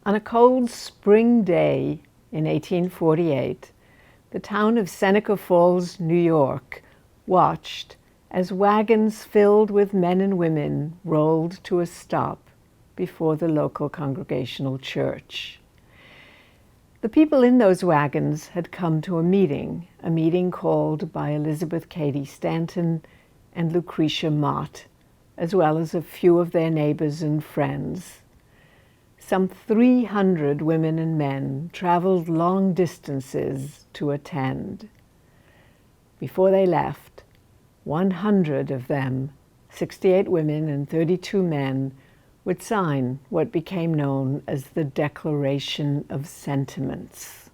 On a cold spring day in 1848, the town of Seneca Falls, New York, watched as wagons filled with men and women rolled to a stop before the local Congregational church. The people in those wagons had come to a meeting called by Elizabeth Cady Stanton and Lucretia Mott, as well as a few of their neighbors and friends. Some 300 women and men traveled long distances to attend. Before they left, 100 of them, 68 women and 32 men, would sign what became known as the Declaration of Sentiments.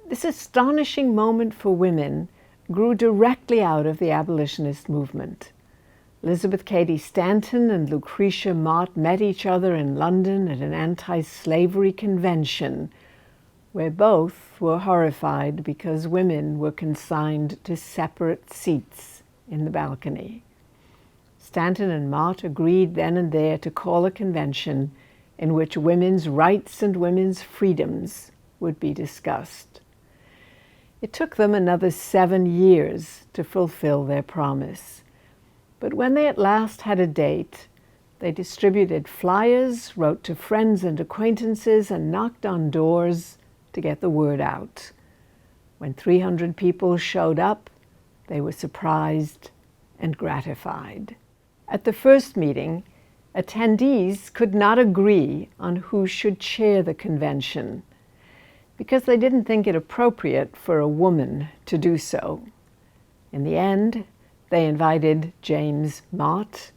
This astonishing moment for women grew directly out of the abolitionist movement. Elizabeth Cady Stanton and Lucretia Mott met each other in London at an anti-slavery convention, where both were horrified because women were consigned to separate seats in the balcony. Stanton and Mott agreed then and there to call a convention in which women's rights and women's freedoms would be discussed. It took them another 7 years to fulfill their promise. But when they at last had a date, they distributed flyers, wrote to friends and acquaintances, and knocked on doors to get the word out. When 300 people showed up, they were surprised and gratified. At the first meeting, attendees could not agree on who should chair the convention because they didn't think it appropriate for a woman to do so. In the end, they invited James Mott,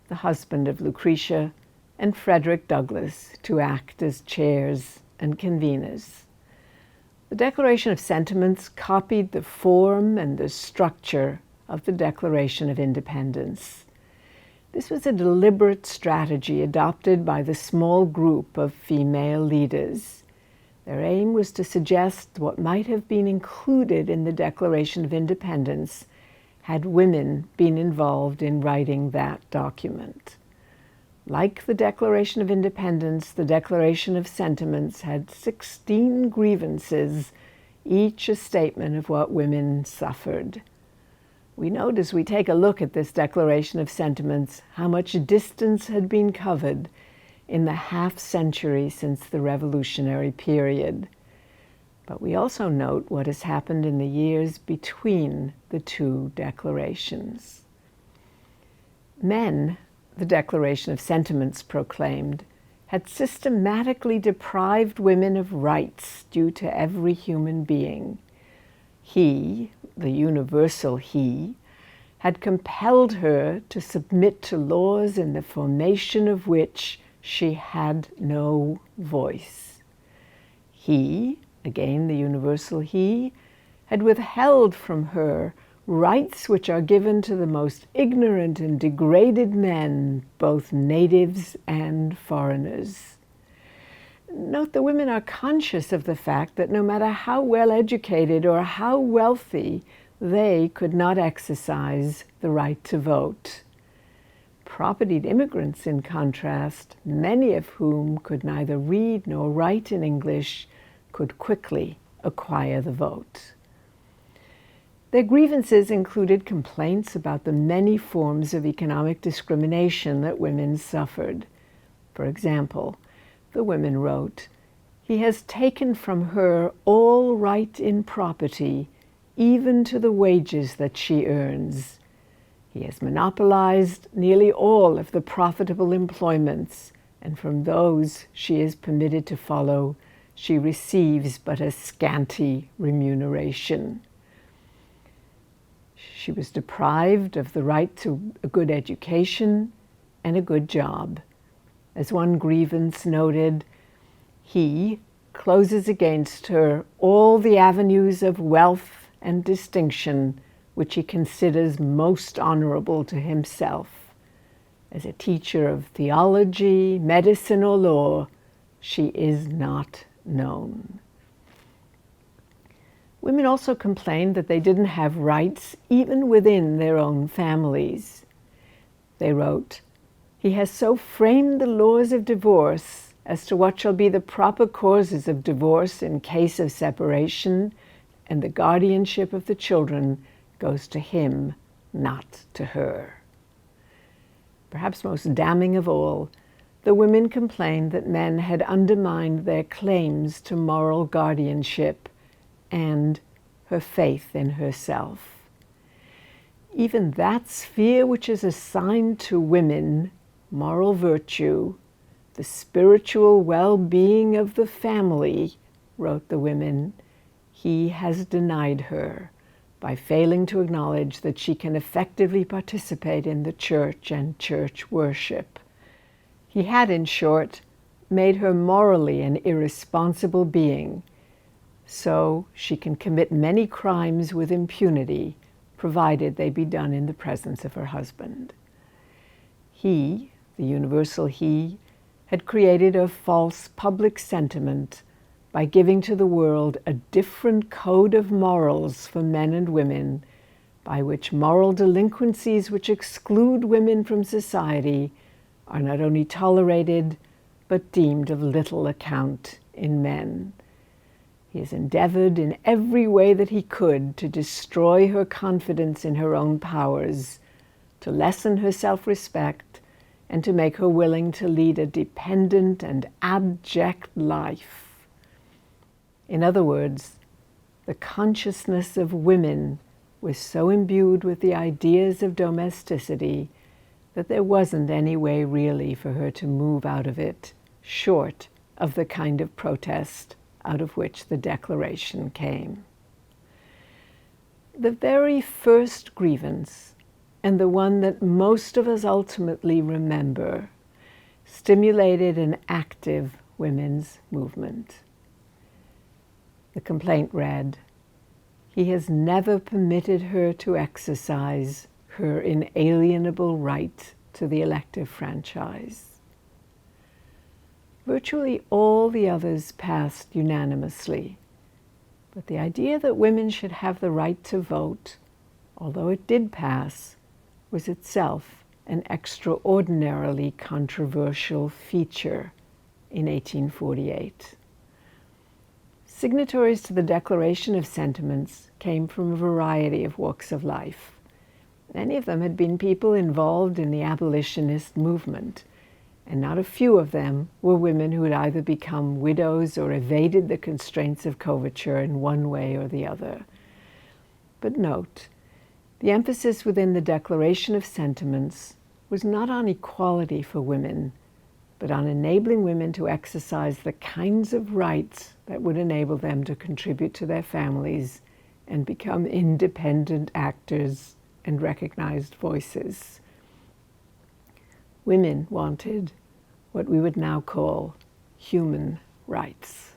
the husband of Lucretia, and Frederick Douglass to act as chairs and conveners. The Declaration of Sentiments copied the form and the structure of the Declaration of Independence. This was a deliberate strategy adopted by the small group of female leaders. Their aim was to suggest what might have been included in the Declaration of Independence had women been involved in writing that document. Like the Declaration of Independence, the Declaration of Sentiments had 16 grievances, each a statement of what women suffered. We note as we take a look at this Declaration of Sentiments how much distance had been covered in the half-century since the Revolutionary Period. But we also note what has happened in the years between the two declarations. Men, the Declaration of Sentiments proclaimed, had systematically deprived women of rights due to every human being. He, the universal he, had compelled her to submit to laws in the formation of which she had no voice. He, again the universal he, had withheld from her rights which are given to the most ignorant and degraded men, both natives and foreigners. Note the women are conscious of the fact that no matter how well educated or how wealthy, they could not exercise the right to vote. Propertied immigrants, in contrast, many of whom could neither read nor write in English, could quickly acquire the vote. Their grievances included complaints about the many forms of economic discrimination that women suffered. For example, the women wrote, "He has taken from her all right in property, even to the wages that she earns. He has monopolized nearly all of the profitable employments, and from those she is permitted to follow, she receives but a scanty remuneration." She was deprived of the right to a good education and a good job. As one grievance noted, he closes against her all the avenues of wealth and distinction which he considers most honorable to himself. As a teacher of theology, medicine, or law, she is not known. Women also complained that they didn't have rights even within their own families. They wrote, "He has so framed the laws of divorce as to what shall be the proper causes of divorce in case of separation, and the guardianship of the children goes to him, not to her. Perhaps most damning of all, the women complained that men had undermined their claims to moral guardianship and her faith in herself. Even that sphere which is assigned to women, moral virtue, the spiritual well-being of the family, wrote the women, he has denied her by failing to acknowledge that she can effectively participate in the church and church worship. He had, in short, made her morally an irresponsible being, so she can commit many crimes with impunity, provided they be done in the presence of her husband. He, the universal he, had created a false public sentiment by giving to the world a different code of morals for men and women, by which moral delinquencies which exclude women from society are not only tolerated, but deemed of little account in men. He has endeavored in every way that he could to destroy her confidence in her own powers, to lessen her self-respect, and to make her willing to lead a dependent and abject life. In other words, the consciousness of women was so imbued with the ideas of domesticity that there wasn't any way really for her to move out of it, short of the kind of protest out of which the Declaration came. The very first grievance, and the one that most of us ultimately remember, stimulated an active women's movement. The complaint read, "He has never permitted her to exercise her inalienable right to the elective franchise." Virtually all the others passed unanimously, but the idea that women should have the right to vote, although it did pass, was itself an extraordinarily controversial feature in 1848. Signatories to the Declaration of Sentiments came from a variety of walks of life. Many of them had been people involved in the abolitionist movement, and not a few of them were women who had either become widows or evaded the constraints of coverture in one way or the other. But note, the emphasis within the Declaration of Sentiments was not on equality for women, but on enabling women to exercise the kinds of rights that would enable them to contribute to their families and become independent actors and recognized voices. Women wanted what we would now call human rights.